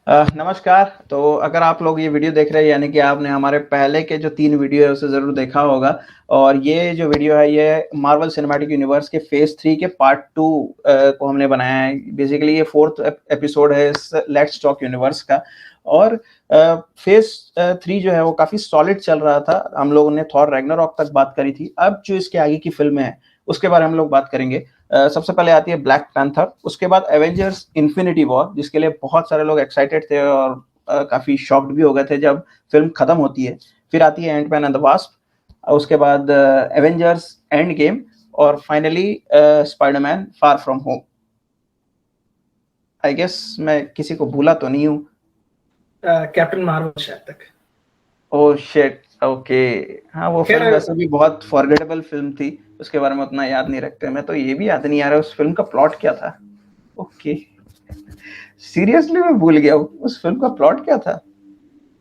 नमस्कार। तो अगर आप लोग ये वीडियो देख रहे हैं यानी कि आपने हमारे पहले के जो 3 वीडियो है उसे ज़रूर देखा होगा। और ये जो वीडियो है ये मार्वल सिनेमैटिक यूनिवर्स के फ़ेज़ 3 के पार्ट 2 को हमने बनाया है। बेसिकली ये 4th एपिसोड है इस लेट्स टॉक यूनिवर्स का। और फ़ेज़ 3 जो है वो काफ़ी सॉलिड चल रहा था। हम लोगों ने थॉर रैग्नारॉक तक बात करी थी। अब जो इसके आगे की फ़िल्में हैं उसके बारे में हम लोग बात करेंगे। सबसे पहले आती है ब्लैक पैंथर, उसके बाद एवेंजर्स इन्फिनिटी वॉर जिसके लिए बहुत सारे लोग एक्साइटेड थे और काफी शॉक्ड भी हो गए थे जब फिल्म खत्म होती है। फिर आती है एंटमैन एंड द वास्प, उसके बाद एवेंजर्स एंड गेम, और finally Spiderman far from home. I guess मैं किसी को भूला तो नहीं हूँ। कैप्टन मार्वल शायद तक। Oh shit, okay. हाँ, वो खैर फिल्म वैसे भी बहुत फॉरगेटेबल फिल्म थी, उसके बारे में उतना याद नहीं रखते। मैं तो ये भी याद नहीं आ रहा उस फिल्म का प्लॉट क्या था। ओके, सीरियसली मैं भूल गया उस फिल्म का प्लॉट क्या था।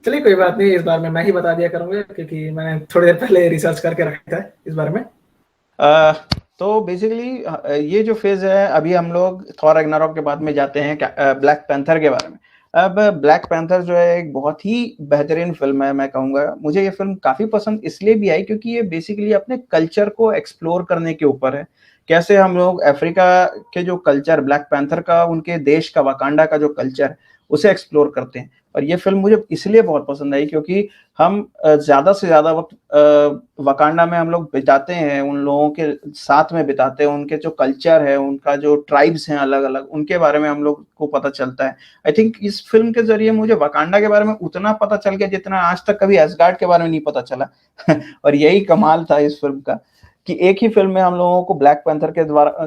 चलिए कोई बात नहीं, इस बार में मैं ही बता दिया करूंगा क्योंकि मैंने थोड़ी देर पहले रिसर्च करके रखा था इस बारे में। अ, तो बेसिकली ये जो फेज है अभी हम लोग थॉर रैग्नारॉक के बाद में जाते हैं ब्लैक पैंथर के बारे में। अब ब्लैक पैंथर जो है एक बहुत ही बेहतरीन फिल्म है। मैं कहूँगा मुझे ये फिल्म काफ़ी पसंद इसलिए भी आई क्योंकि ये बेसिकली अपने कल्चर को एक्सप्लोर करने के ऊपर है। कैसे हम लोग अफ्रीका के जो कल्चर ब्लैक पैंथर का, उनके देश का, वकांडा का जो कल्चर, उसे एक्सप्लोर करते हैं। और ये फिल्म मुझे इसलिए बहुत पसंद आई क्योंकि हम ज़्यादा से ज़्यादा वक़्त वकांडा में हम लोग बिताते हैं, उन लोगों के साथ में बिताते हैं, उनके जो कल्चर है, उनका जो ट्राइब्स हैं अलग-अलग, उनके बारे में हम लोग को पता चलता है। आई थिंक इस फ़िल्म के ज़रिए मुझे वकांडा के बारे में उतना पता चल गया जितना आज तक कभी एसगार्ड के बारे में नहीं पता चला। और यही कमाल था इस फ़िल्म का कि एक ही फ़िल्म में हम लोगों को ब्लैक पैंथर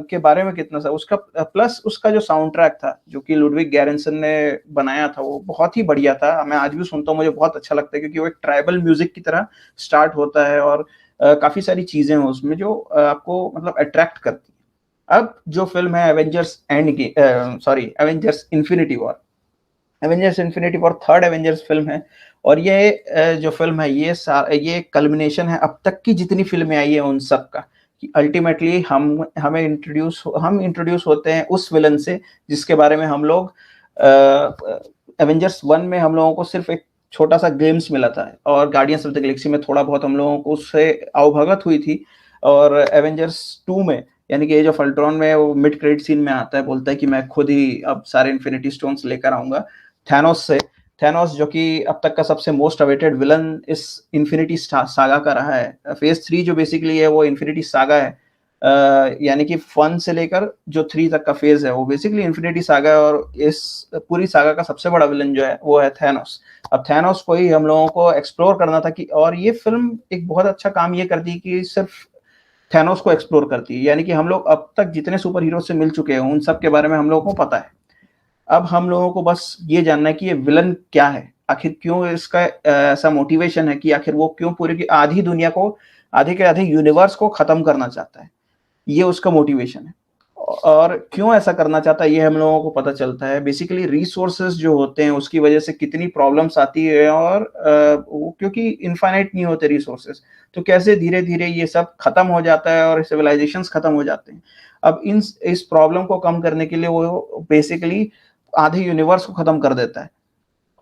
के बारे में कितना सा उसका प्लस उसका जो साउंड ट्रैक था, जो कि लुडविग गैरंसन ने बनाया था, वो बहुत ही बढ़िया था। मैं आज भी सुनता हूँ, मुझे बहुत अच्छा लगता है क्योंकि वो एक ट्राइबल म्यूज़िक की तरह स्टार्ट होता है और काफ़ी सारी चीज़ें हैं उसमें जो आपको मतलब अट्रैक्ट करती हैं। अब जो फ़िल्म है Avengers infinity war. Avengers infinity war third Avengers film है। और ये जो फिल्म है ये कल्मिनेशन है अब तक की जितनी फिल्में आई है उन सब का। कि अल्टीमेटली हम इंट्रोड्यूस होते हैं उस विलन से जिसके बारे में हम लोग एवेंजर्स वन में हम लोगों को सिर्फ एक छोटा सा ग्लिम्स मिला था और गार्डियंस ऑफ द गैलेक्सी में थोड़ा बहुत हम लोगों को उससे अवभगत हुई थी। और एवेंजर्स टू में यानी कि एज ऑफ अल्ट्रॉन में वो मिड क्रेडिट सीन में आता है, बोलता है कि मैं खुद ही अब सारे इन्फिनिटी स्टोन्स लेकर आऊंगा थैनोस से। थैनोस जो कि अब तक का सबसे मोस्ट अवेटेड विलन इस इन्फिनिटी सागा का रहा है। फेज 3 जो बेसिकली है वो इन्फिनिटी सागा है। यानी कि 1 से लेकर जो 3 तक का फेज है वो बेसिकली इन्फिनिटी सागा है। और इस पूरी सागा का सबसे बड़ा विलन जो है वो है थैनोस। अब थैनोस को ही हम लोगों को एक्सप्लोर करना था कि, और ये फिल्म एक बहुत अच्छा काम ये करती है कि सिर्फ थैनोस को एक्सप्लोर करती है। यानी कि हम लोग अब तक जितने सुपर हीरो से मिल चुके हैं उन सब के बारे में हम लोगों को पता है। अब हम लोगों को बस ये जानना है कि ये विलन क्या है, आखिर क्यों इसका ऐसा मोटिवेशन है कि आखिर वो क्यों पूरी की आधी दुनिया को, आधे के आधे यूनिवर्स को खत्म करना चाहता है। ये उसका मोटिवेशन है। और क्यों ऐसा करना चाहता है ये हम लोगों को पता चलता है। बेसिकली रिसोर्सेज जो होते हैं उसकी वजह से कितनी प्रॉब्लम्स आती है और वो क्योंकि इनफाइनाइट नहीं होते रिसोर्सेज, तो कैसे धीरे धीरे ये सब खत्म हो जाता है और सिविलाइजेशंस खत्म हो जाते हैं। अब इस प्रॉब्लम को कम करने के लिए वो बेसिकली आधे यूनिवर्स को खत्म कर देता है।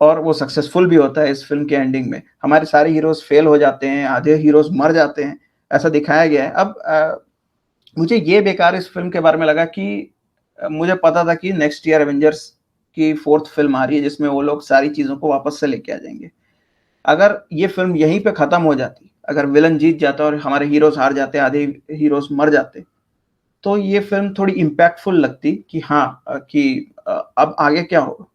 और वो सक्सेसफुल भी होता है। इस फिल्म के एंडिंग में हमारे सारे हीरोज फेल हो जाते हैं, आधे हीरोज मर जाते हैं, ऐसा दिखाया गया है। अब मुझे ये बेकार इस फिल्म के बारे में लगा कि मुझे पता था कि नेक्स्ट ईयर एवेंजर्स की 4th फिल्म आ रही है जिसमें वो लोग सारी चीजों को वापस से लेके आ जाएंगे। अगर ये फिल्म यहीं पे खत्म हो जाती, अगर विलन जीत जाता और हमारे हीरोज हार जाते, आधे हीरोज मर जाते, तो ये फिल्म थोड़ी इम्पैक्टफुल लगती कि हाँ कि अब आगे क्या होगा,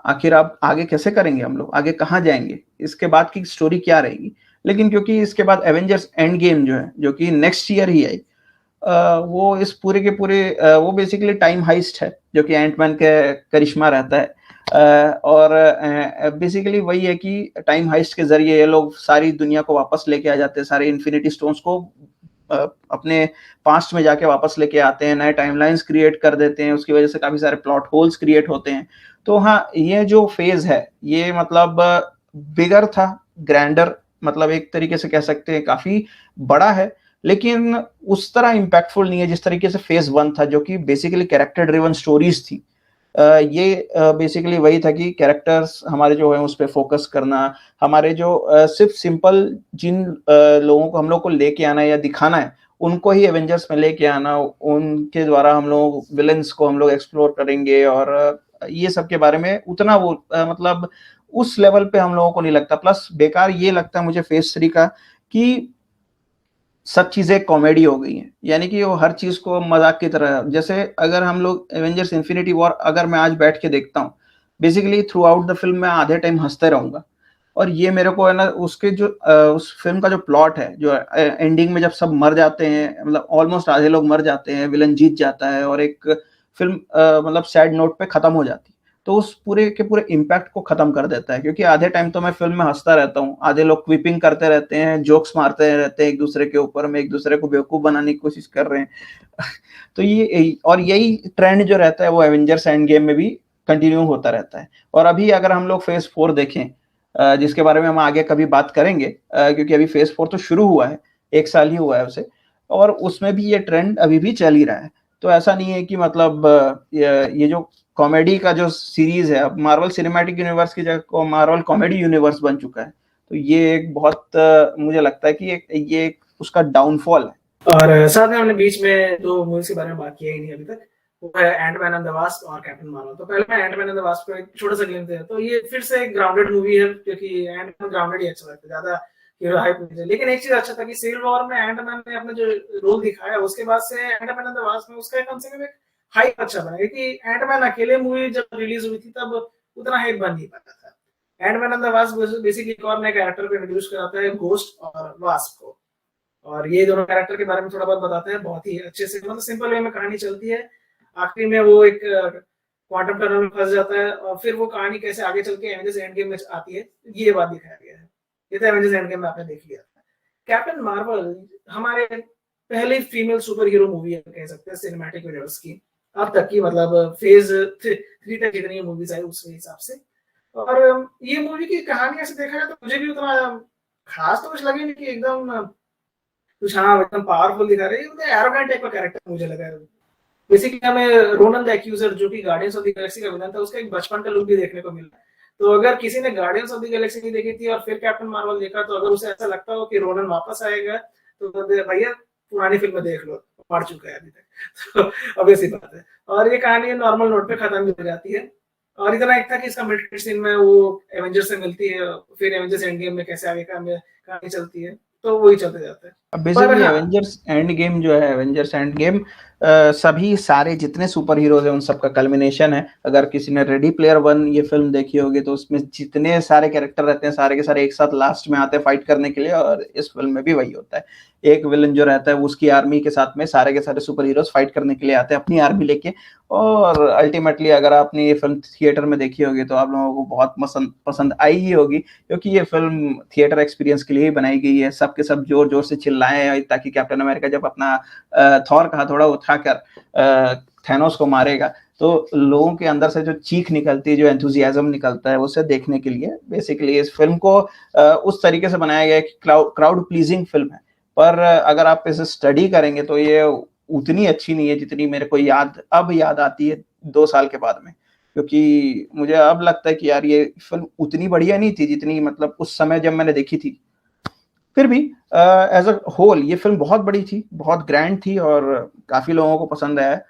आखिर अब आगे कैसे करेंगे, हम लोग आगे कहाँ जाएंगे, इसके बाद की स्टोरी क्या रहेगी। लेकिन क्योंकि इसके बाद एवेंजर्स एंड गेम जो है जो कि नेक्स्ट ईयर ही आई, वो इस पूरे के पूरे वो बेसिकली टाइम हाइस्ट है जो कि एंटमैन के करिश्मा रहता है। और बेसिकली वही है कि टाइम हाइस्ट के जरिए ये लोग सारी दुनिया को वापस लेके आ जाते हैं, सारे इन्फिनिटी स्टोन्स को अपने पास्ट में जाके वापस लेके आते हैं, नए टाइमलाइंस क्रिएट कर देते हैं। उसकी वजह से काफी सारे प्लॉट होल्स क्रिएट होते हैं। तो हाँ, ये जो फेज है ये मतलब बिगर था, ग्रैंडर, मतलब एक तरीके से कह सकते हैं काफी बड़ा है, लेकिन उस तरह इम्पैक्टफुल नहीं है जिस तरीके से फेज 1 था जो कि बेसिकली कैरेक्टर ड्रिवन स्टोरीज थी। ये बेसिकली वही था कि कैरेक्टर्स हमारे जो है उस पर फोकस करना, हमारे जो सिर्फ सिंपल जिन लोगों को हम लोग को लेके आना या दिखाना है उनको ही एवेंजर्स में लेके आना, उनके द्वारा हम लोग विलेंस को हम लोग एक्सप्लोर करेंगे और ये सब के बारे में उतना वो मतलब उस लेवल पे हम लोगों को नहीं लगता। प्लस बेकार ये लगता है मुझे फेज 3 का कि सब चीजें कॉमेडी हो गई हैं, यानी कि वो हर चीज को मजाक की तरह, जैसे अगर हम लोग एवेंजर्स इन्फिनिटी वॉर अगर मैं आज बैठ के देखता हूँ, basically through out the film मैं आधे टाइम हंसते रहूंगा। और ये मेरे को है ना उसके जो उस फिल्म का जो प्लॉट है, जो एंडिंग में जब सब मर जाते हैं, मतलब ऑलमोस्ट आधे लोग मर जाते हैं, विलन जीत जाता है और एक फिल्म मतलब सैड नोट पे खत्म हो जाती है, तो उस पूरे के पूरे इम्पैक्ट को खत्म कर देता है। क्योंकि आधे टाइम तो मैं फिल्म में हंसता रहता हूँ, आधे लोग क्विपिंग करते रहते हैं, जोक्स मारते रहते हैं एक दूसरे के ऊपर में, एक दूसरे को बेवकूफ बनाने की कोशिश कर रहे हैं। तो ये और यही ट्रेंड जो रहता है वो एवेंजर्स एंड गेम में भी कंटिन्यू होता रहता है। और अभी अगर हम लोग फेज 4 देखें, जिसके बारे में हम आगे कभी बात करेंगे, क्योंकि अभी फेज 4 तो शुरू हुआ है, 1 साल ही हुआ है उसे, और उसमें भी ये ट्रेंड अभी भी चल ही रहा है। तो ऐसा नहीं है कि मतलब ये जो कॉमेडी का जो सीरीज है, अब मार्वल सिनेमैटिक यूनिवर्स की जगह मार्वल कॉमेडी यूनिवर्स बन चुका है। तो ये एक बहुत मुझे लगता है कि ये एक उसका डाउनफॉल है। और साथ में हमने बीच में दो मूवीज के बारे में बात किया ही नहीं अभी तक, वो है एंटमैन एंड द वास्प और कैप्टन मार्वल। तो पहले मैं एंटमैन एंड द वास्प का एक छोटा सा ग्लिम्स है। तो ये फिर से एक ग्राउंडेड मूवी है, क्योंकि एंटमैन ग्राउंडेड ही अच्छा लगता है, ज्यादा हीरो हाइप नहीं है। लेकिन एक चीज अच्छा था कि सिविल वॉर में एंटमैन ने अपना जो रोल दिखाया, उसके बाद से एंटमैन एंड द वास्प में उसका कम से कम एक हाइप अच्छा बना। क्योंकि एंटमैन अकेले मूवी जब रिलीज हुई थी तब उतना हाइप बन नहीं पाता था। Antman and the Wasp basically एक और नए कैरेक्टर को इंट्रोड्यूस कराता है, घोस्ट और वास्प को। और ये दोनों कैरेक्टर के बारे में थोड़ा बहुत बताते हैं, बहुत ही अच्छे से, मतलब सिंपल वे में कहानी चलती है। आखिरी में वो एक क्वांटम टनल में फंस जाता है और फिर वो कहानी कैसे आगे चल के एवेंजर्स एंड गेम में आती है, ये बात दिखाया गया है। ये तो एवेंजर्स एंड गेम में आपने देख लिया था। कैप्टन मार्वल हमारे पहले फीमेल सुपर हीरो मूवी है, कह सकते हैं सिनेमैटिक यूनिवर्स की अब तक की, मतलब फेज 3 तक जितनी मूवीज आई उसके हिसाब से। और ये मूवी की कहानी ऐसे देखा जाए तो मुझे भी उतना खास तो कुछ लगे नहीं कि एकदम कुछ, हाँ एकदम पावरफुल दिखा रहे हैं, एरोगेंट टाइप का कैरेक्टर मुझे लगा है। बेसिकली हमें रोनल द एक्यूजर, जो कि गार्डियंस ऑफ द गैलेक्सी का विलन था, उसका एक बचपन का लुक भी देखने को मिला। तो अगर किसी ने गार्डियंस ऑफ द गैलेक्सी नहीं देखी थी और फिर कैप्टन मार्वल देखा, तो अगर उसे ऐसा लगता हो कि रोनल वापस आएगा, तो भैया पुरानी फिल्म देख लो, मर चुका है अभी तक। तो ऑब्वियसली बात है। और ये कहानी नॉर्मल नोट पे खत्म भी हो जाती है। और इतना एक था कि इसका मिड क्रेडिट सीन में वो एवेंजर्स से मिलती है, फिर एवेंजर्स एंड गेम में कैसे आगे का कहानी चलती है, तो वही चलते जाता है। अब पर बेसिकली हाँ, एवेंजर्स एंड गेम जो है, एवेंजर्स एंड गेम सभी सारे जितने सुपर हीरोज हैं उन सबका कल्मिनेशन है। अगर किसी ने रेडी प्लेयर 1 ये फिल्म देखी होगी तो उसमें जितने सारे कैरेक्टर रहते हैं सारे के सारे एक साथ लास्ट में आते हैं फाइट करने के लिए, और इस फिल्म में भी वही होता है। एक विलन जो रहता है उसकी आर्मी के साथ में सारे के सारे सुपर हीरोज फाइट करने के लिए आते हैं अपनी आर्मी लेके। और अल्टीमेटली अगर आपने ये फिल्म थिएटर में देखी होगी तो आप लोगों को बहुत पसंद आई ही होगी, क्योंकि ये फिल्म थिएटर एक्सपीरियंस के लिए ही बनाई गई है। सबके सब जोर जोर से चिल्लाए ताकि कैप्टन अमेरिका जब अपना थॉर का हथौड़ा उठाकर थैनोस को मारेगा, तो लोगों के अंदर से जो चीख निकलती है, जो एंथुजियाज्म निकलता है, उसे देखने के लिए बेसिकली इस फिल्म को उस तरीके से बनाया गया है कि क्राउड प्लीजिंग फिल्म है। पर अगर आप इसे स्टडी करेंगे तो ये उतनी अच्छी नहीं है जितनी मेरे को अब याद आती है 2 साल के बाद में। क्योंकि मुझे अब लगता है कि यार ये फिल्म उतनी बढ़िया नहीं थी जितनी मतलब उस समय जब मैंने देखी थी। फिर भी एज अ होल ये फिल्म बहुत बड़ी थी, बहुत ग्रैंड थी और काफी लोगों को पसंद आया।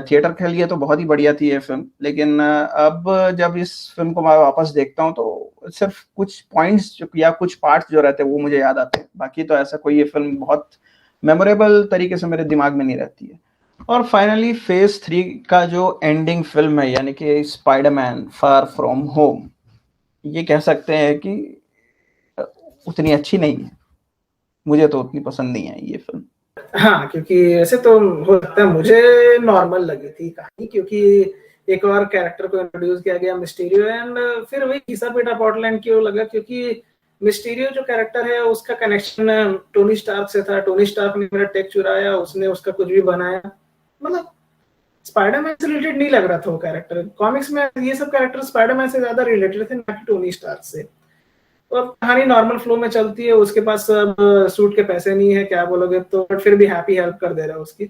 थिएटर के लिए तो बहुत ही बढ़िया थी ये फिल्म, लेकिन अब जब इस फिल्म को मैं वापस देखता हूँ तो सिर्फ कुछ पॉइंट्स या कुछ पार्ट्स जो रहते हैं वो मुझे याद आते हैं। बाकी तो ऐसा कोई ये फिल्म बहुत मेमोरेबल तरीके से मेरे दिमाग में नहीं रहती है। और फाइनली फेज 3 का जो एंडिंग फिल्म है, यानी कि स्पाइडरमैन फार फ्रॉम होम, ये कह सकते हैं कि उतनी अच्छी नहीं है। मुझे तो उतनी पसंद नहीं आई ये फिल्म। हाँ, क्योंकि ऐसे तो हो सकता है मुझे नॉर्मल लगी थी कहानी, क्योंकि एक और कैरेक्टर को इंट्रोड्यूस किया गया, मिस्टीरियो, एंड फिर वही घिसा पीटा पॉटलैंड क्यों लगा, क्योंकि मिस्टीरियो जो कैरेक्टर है उसका कनेक्शन टोनी स्टार्क से था। टोनी स्टार्क ने मेरा टेक चुराया, उसने उसका कुछ भी बनाया, मतलब स्पाइडरमैन से रिलेटेड नहीं लग रहा था वो कैरेक्टर। कॉमिक्स में ये सब कैरेक्टर स्पाइडरमैन से ज्यादा रिलेटेड थे, ना कि टोनी स्टार्क से। और कहानी नॉर्मल फ्लो में चलती है, उसके पास अब सूट के पैसे नहीं है, क्या बोलोगे, तो बट फिर भी हैप्पी हेल्प कर दे रहा है उसकी।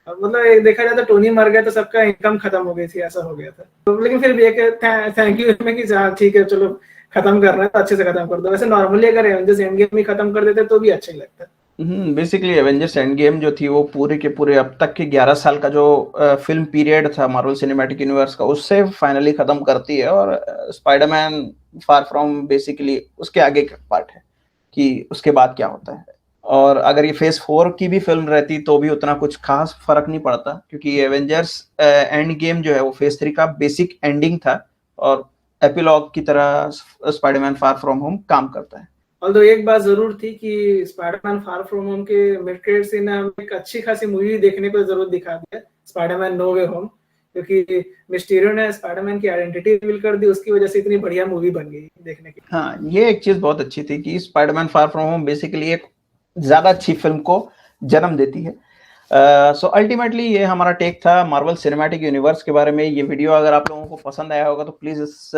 मतलब देखा जाए तो टोनी मर गया तो सबका इनकम खत्म हो गई थी, ऐसा हो गया था। तो लेकिन फिर भी एक थैंक यू में कि ठीक है चलो खत्म करना है तो अच्छे से खत्म कर दो। वैसे नॉर्मली अगर एवेंजर्स एंड गेम में खत्म कर देते तो भी अच्छा ही लगता। बेसिकली एवेंजर्स एंड गेम जो थी वो पूरे के पूरे अब तक के 11 साल का जो फिल्म पीरियड था मार्वल सिनेमैटिक यूनिवर्स का, उससे फाइनली खत्म करती है। और स्पाइडरमैन फार फ्रॉम बेसिकली उसके आगे का पार्ट है कि उसके बाद क्या होता है। और अगर ये फेज 4 की भी फिल्म रहती तो भी उतना कुछ खास फर्क नहीं पड़ता, क्योंकि एवेंजर्स एंड गेम जो है वो फेज 3 का बेसिक एंडिंग था और एपिलॉग की तरह स्पाइडरमैन फार फ्रॉम होम काम करता है। ऑल्दो एक बात जरूर थी कि स्पाइडरमैन फार फ्रॉम होम के मिड क्रेडिट सीन में हमें एक अच्छी खासी मूवी देखने को जरूर दिखा दिया, स्पाइडरमैन नो वे होम, क्योंकि मिस्टीरियो ने स्पाइडरमैन की आइडेंटिटी रिवील कर दी, उसकी वजह से इतनी बढ़िया मूवी बन गई देखने की। हाँ, ये एक चीज बहुत अच्छी थी कि Spiderman far from home basically एक ज्यादा अच्छी फिल्म को जन्म देती है। सो अल्टीमेटली ये हमारा टेक था मार्वल सिनेमैटिक यूनिवर्स के बारे में। ये वीडियो अगर आप लोगों को पसंद आया होगा तो प्लीज इस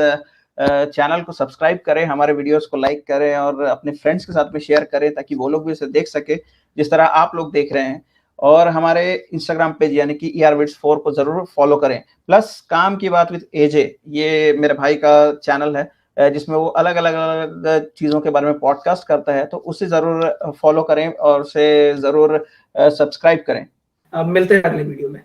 चैनल को सब्सक्राइब करें, हमारे वीडियोस को लाइक करें और अपने फ्रेंड्स के साथ में शेयर करें ताकि वो लोग भी इसे देख सके जिस तरह आप लोग देख रहे हैं। और हमारे इंस्टाग्राम पेज यानी कि ERVids4 को जरूर फॉलो करें। प्लस काम की बात विद एजे, ये मेरे भाई का चैनल है जिसमें वो अलग अलग अलग चीजों के बारे में पॉडकास्ट करता है, तो उसे जरूर फॉलो करें और उसे जरूर सब्सक्राइब करें। अब मिलते हैं अगले वीडियो में।